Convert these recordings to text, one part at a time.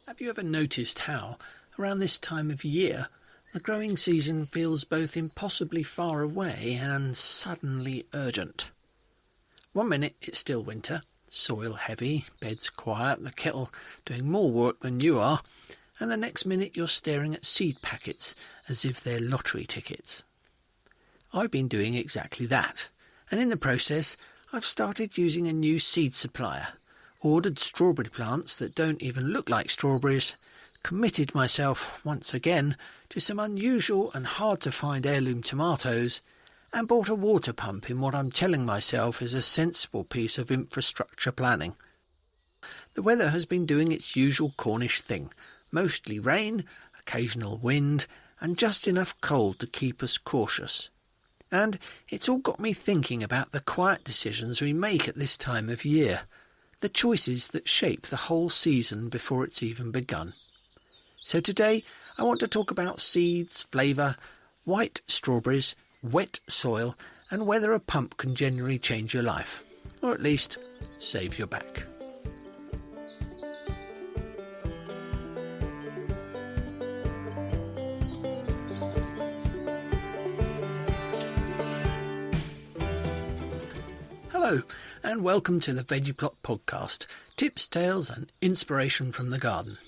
Have you ever noticed how, around this time of year, the growing season feels both impossibly far away and suddenly urgent? One minute it's still winter, soil heavy, beds quiet, the kettle doing more work than you are, and the next minute you're staring at seed packets as if they're lottery tickets. I've been doing exactly that, and in the process I've started using a new seed supplier, ordered strawberry plants that don't even look like strawberries, committed myself once again to some unusual and hard to find heirloom tomatoes, and bought a water pump in what I'm telling myself is a sensible piece of infrastructure planning. The weather has been doing its usual Cornish thing, mostly rain, occasional wind, and just enough cold to keep us cautious. And it's all got me thinking about the quiet decisions we make at this time of year, the choices that shape the whole season before it's even begun. So today I want to talk about seeds, flavour, white strawberries, wet soil, and whether a pump can generally change your life, or at least save your back. Hello, and welcome to the VeggiePlot podcast, tips, tales and inspiration from the garden.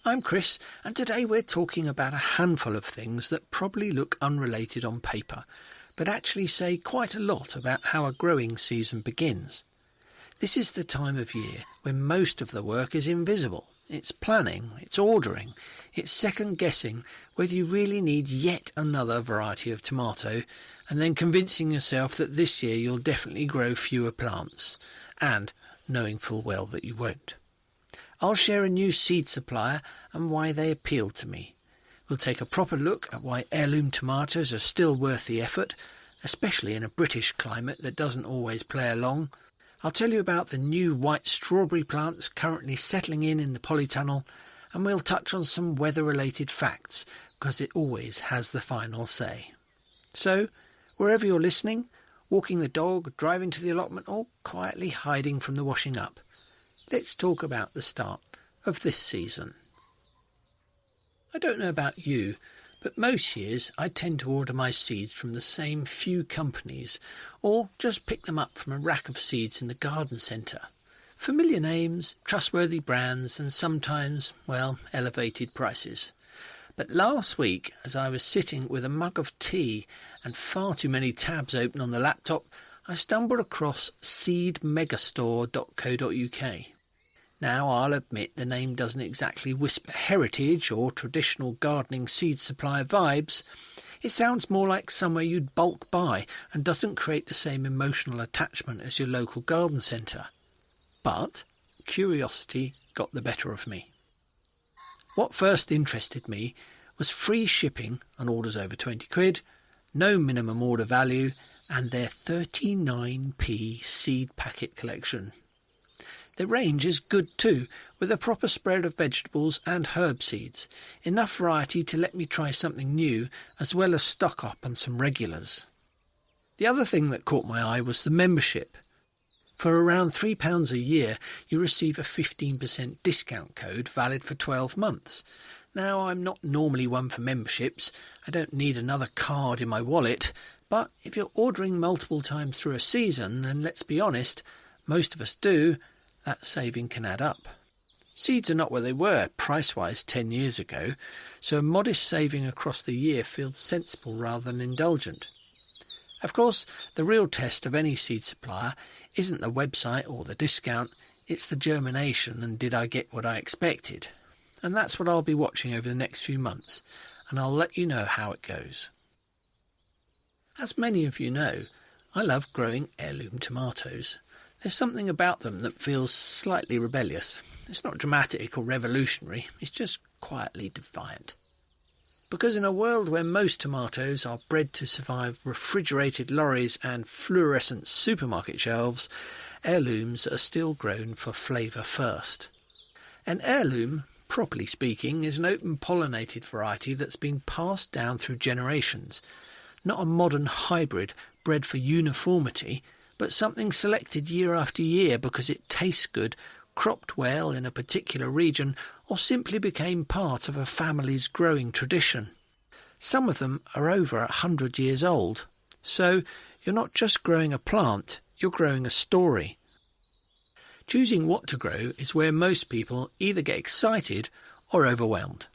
I'm Chris, and today we're talking about a handful of things that probably look unrelated on paper, but actually say quite a lot about how a growing season begins. This is the time of year when most of the work is invisible. It's planning, it's ordering, it's second-guessing whether you really need yet another variety of tomato, and then convincing yourself that this year you'll definitely grow fewer plants, and knowing full well that you won't. I'll share a new seed supplier and why they appealed to me. We'll take a proper look at why heirloom tomatoes are still worth the effort, especially in a British climate that doesn't always play along. I'll tell you about the new white strawberry plants currently settling in the polytunnel, and we'll touch on some weather-related facts, because it always has the final say. So, wherever you're listening, walking the dog, driving to the allotment, or quietly hiding from the washing up, let's talk about the start of this season. I don't know about you, but most years I tend to order my seeds from the same few companies, or just pick them up from a rack of seeds in the garden centre. Familiar names, trustworthy brands, and sometimes, elevated prices. But last week, as I was sitting with a mug of tea and far too many tabs open on the laptop, I stumbled across seedmegastore.co.uk. Now, I'll admit the name doesn't exactly whisper heritage or traditional gardening seed supply vibes. It sounds more like somewhere you'd bulk buy and doesn't create the same emotional attachment as your local garden centre. But curiosity got the better of me. What first interested me was free shipping on orders over 20 quid, no minimum order value, and their 39p seed packet collection. The range is good too, with a proper spread of vegetables and herb seeds, enough variety to let me try something new, as well as stock up on some regulars. The other thing that caught my eye was the membership. For around £3 a year, you receive a 15% discount code valid for 12 months. Now, I'm not normally one for memberships. I don't need another card in my wallet. But if you're ordering multiple times through a season, then let's be honest, most of us do, that saving can add up. Seeds are not where they were price-wise 10 years ago, so a modest saving across the year feels sensible rather than indulgent. Of course, the real test of any seed supplier isn't the website or the discount, it's the germination and did I get what I expected. And that's what I'll be watching over the next few months, and I'll let you know how it goes. As many of you know, I love growing heirloom tomatoes. There's something about them that feels slightly rebellious. It's not dramatic or revolutionary, it's just quietly defiant. Because in a world where most tomatoes are bred to survive refrigerated lorries and fluorescent supermarket shelves, heirlooms are still grown for flavour first. An heirloom, properly speaking, is an open pollinated variety that's been passed down through generations, not a modern hybrid bred for uniformity, but something selected year after year because it tastes good, cropped well in a particular region, or simply became part of a family's growing tradition. Some of them are over 100 years old, so you're not just growing a plant, you're growing a story. Choosing what to grow is where most people either get excited or overwhelmed.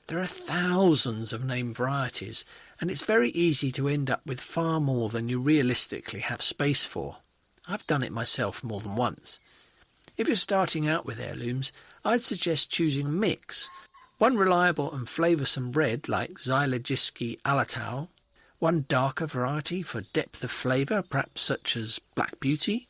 There are thousands of named varieties, and it's very easy to end up with far more than you realistically have space for. I've done it myself more than once. If you're starting out with heirlooms, I'd suggest choosing a mix. One reliable and flavoursome red like Zylogiski Alatau, one darker variety for depth of flavour, perhaps such as Black Beauty,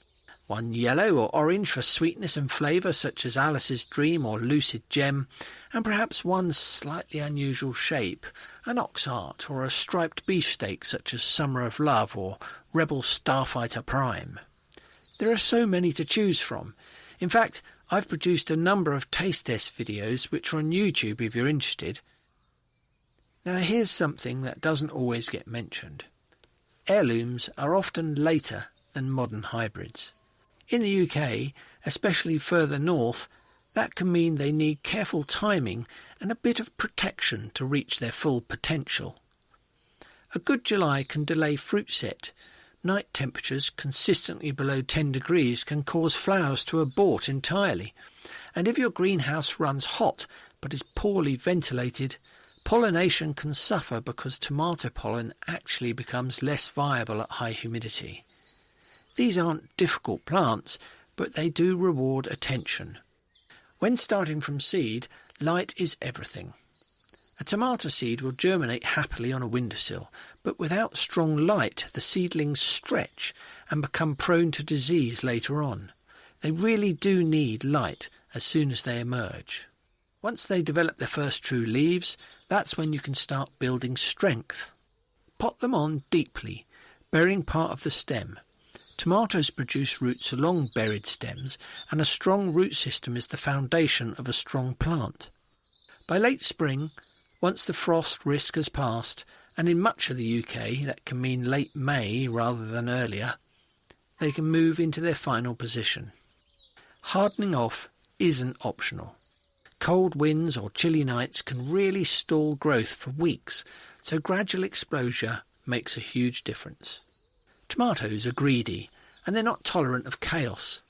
one yellow or orange for sweetness and flavour such as Alice's Dream or Lucid Gem, and perhaps one slightly unusual shape, an ox heart or a striped beefsteak such as Summer of Love or Rebel Starfighter Prime. There are so many to choose from. In fact, I've produced a number of taste test videos which are on YouTube if you're interested. Now here's something that doesn't always get mentioned. Heirlooms are often later than modern hybrids. In the UK, especially further north, that can mean they need careful timing and a bit of protection to reach their full potential. A good July can delay fruit set. Night temperatures consistently below 10 degrees can cause flowers to abort entirely. And if your greenhouse runs hot but is poorly ventilated, pollination can suffer because tomato pollen actually becomes less viable at high humidity. These aren't difficult plants, but they do reward attention. When starting from seed, light is everything. A tomato seed will germinate happily on a windowsill, but without strong light the seedlings stretch and become prone to disease later on. They really do need light as soon as they emerge. Once they develop their first true leaves, that's when you can start building strength. Pot them on deeply, burying part of the stem. Tomatoes produce roots along buried stems, and a strong root system is the foundation of a strong plant. By late spring, once the frost risk has passed, and in much of the UK that can mean late May rather than earlier, they can move into their final position. Hardening off isn't optional. Cold winds or chilly nights can really stall growth for weeks, so gradual exposure makes a huge difference. Tomatoes are greedy, and they're not tolerant of chaos.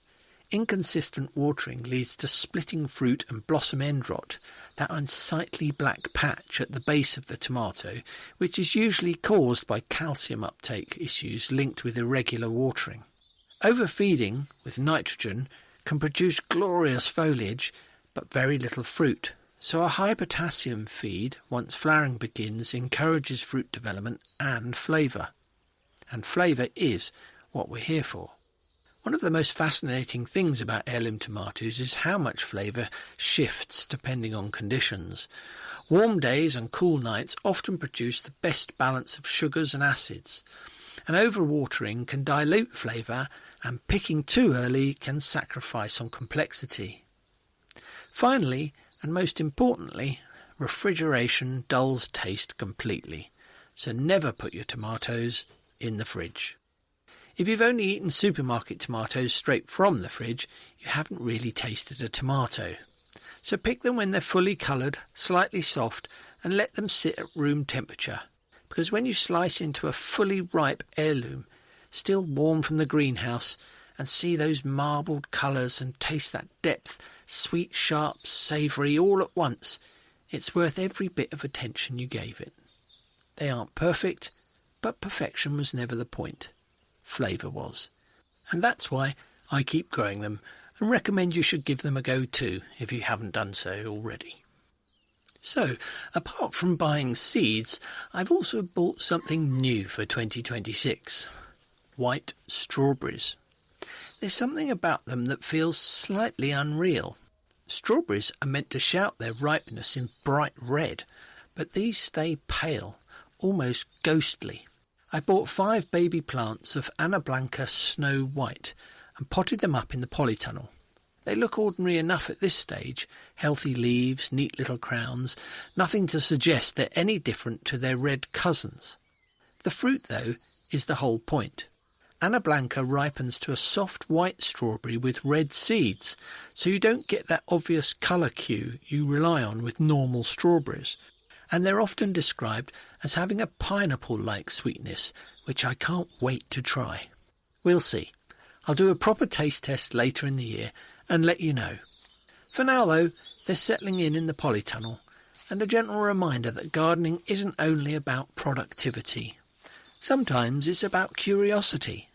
Inconsistent watering leads to splitting fruit and blossom end rot, that unsightly black patch at the base of the tomato, which is usually caused by calcium uptake issues linked with irregular watering. Overfeeding with nitrogen can produce glorious foliage, but very little fruit, so a high potassium feed, once flowering begins, encourages fruit development and flavour. And flavour is what we're here for. One of the most fascinating things about heirloom tomatoes is how much flavour shifts depending on conditions. Warm days and cool nights often produce the best balance of sugars and acids, and overwatering can dilute flavour, and picking too early can sacrifice on complexity. Finally, and most importantly, refrigeration dulls taste completely, so never put your tomatoes in the fridge. If you've only eaten supermarket tomatoes straight from the fridge, you haven't really tasted a tomato. So pick them when they're fully coloured, slightly soft, and let them sit at room temperature. Because when you slice into a fully ripe heirloom, still warm from the greenhouse, and see those marbled colours and taste that depth, sweet, sharp, savoury, all at once, it's worth every bit of attention you gave it. They aren't perfect, but perfection was never the point. Flavour was. And that's why I keep growing them and recommend you should give them a go too if you haven't done so already. So, apart from buying seeds, I've also bought something new for 2026. White strawberries. There's something about them that feels slightly unreal. Strawberries are meant to shout their ripeness in bright red, but these stay pale, almost ghostly. I bought 5 baby plants of Anna Blanca Snow White and potted them up in the polytunnel. They look ordinary enough at this stage, healthy leaves, neat little crowns, nothing to suggest they're any different to their red cousins. The fruit, though, is the whole point. Ana Blanca ripens to a soft white strawberry with red seeds, so you don't get that obvious colour cue you rely on with normal strawberries. And they're often described as having a pineapple-like sweetness, which I can't wait to try. We'll see. I'll do a proper taste test later in the year and let you know. For now, though, they're settling in the polytunnel, and a gentle reminder that gardening isn't only about productivity. Sometimes it's about curiosity,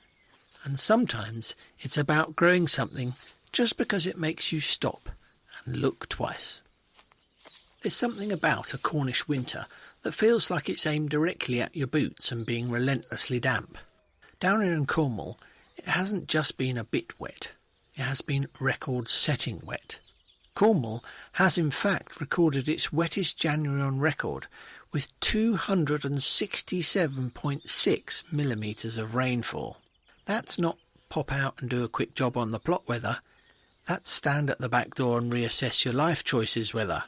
and sometimes it's about growing something just because it makes you stop and look twice. There's something about a Cornish winter that feels like it's aimed directly at your boots and being relentlessly damp. Down here in Cornwall, it hasn't just been a bit wet, it has been record-setting wet. Cornwall has in fact recorded its wettest January on record with 267.6 millimetres of rainfall. That's not pop out and do a quick job on the plot weather, that's stand at the back door and reassess your life choices weather.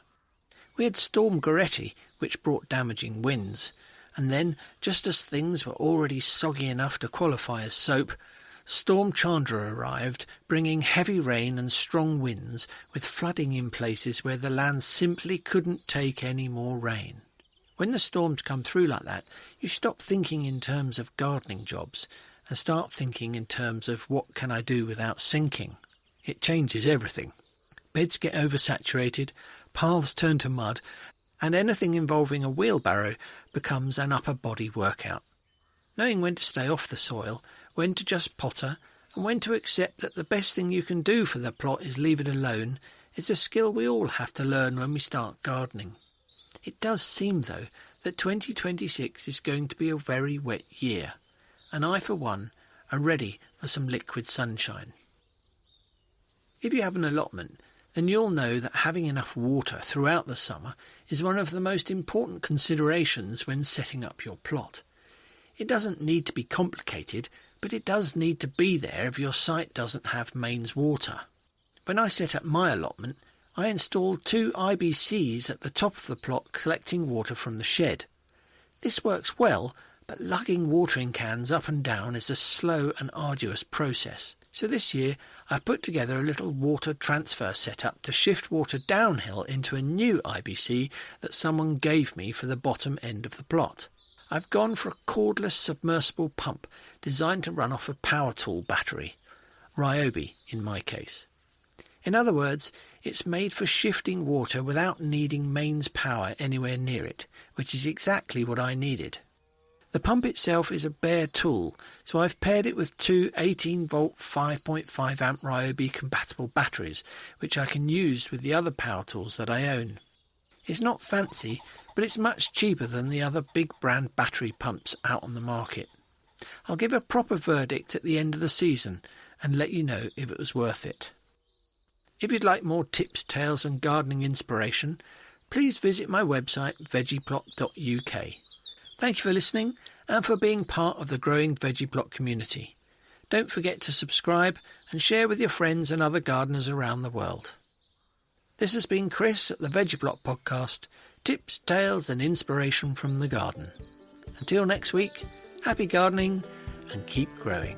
We had Storm Goretti, which brought damaging winds, and then, just as things were already soggy enough to qualify as soap, Storm Chandra arrived, bringing heavy rain and strong winds, with flooding in places where the land simply couldn't take any more rain. When the storms come through like that, you stop thinking in terms of gardening jobs and start thinking in terms of what can I do without sinking. It changes everything. Beds get oversaturated, paths turn to mud, and anything involving a wheelbarrow becomes an upper body workout. Knowing when to stay off the soil, when to just potter, and when to accept that the best thing you can do for the plot is leave it alone is a skill we all have to learn when we start gardening. It does seem, though, that 2026 is going to be a very wet year, and I, for one, are ready for some liquid sunshine. If you have an allotment, then you'll know that having enough water throughout the summer is one of the most important considerations when setting up your plot. It doesn't need to be complicated, but it does need to be there if your site doesn't have mains water. When I set up my allotment, I installed 2 IBCs at the top of the plot collecting water from the shed. This works well, but lugging watering cans up and down is a slow and arduous process. So this year I've put together a little water transfer setup to shift water downhill into a new IBC that someone gave me for the bottom end of the plot. I've gone for a cordless submersible pump designed to run off a power tool battery, Ryobi in my case. In other words, it's made for shifting water without needing mains power anywhere near it, which is exactly what I needed. The pump itself is a bare tool, so I've paired it with 2 18-volt 5.5 amp Ryobi compatible batteries, which I can use with the other power tools that I own. It's not fancy, but it's much cheaper than the other big brand battery pumps out on the market. I'll give a proper verdict at the end of the season and let you know if it was worth it. If you'd like more tips, tales and gardening inspiration, please visit my website VeggiePlot.uk. Thank you for listening and for being part of the growing VeggiePlot community. Don't forget to subscribe and share with your friends and other gardeners around the world. This has been Chris at the VeggiePlot podcast, tips, tales and inspiration from the garden. Until next week, happy gardening and keep growing.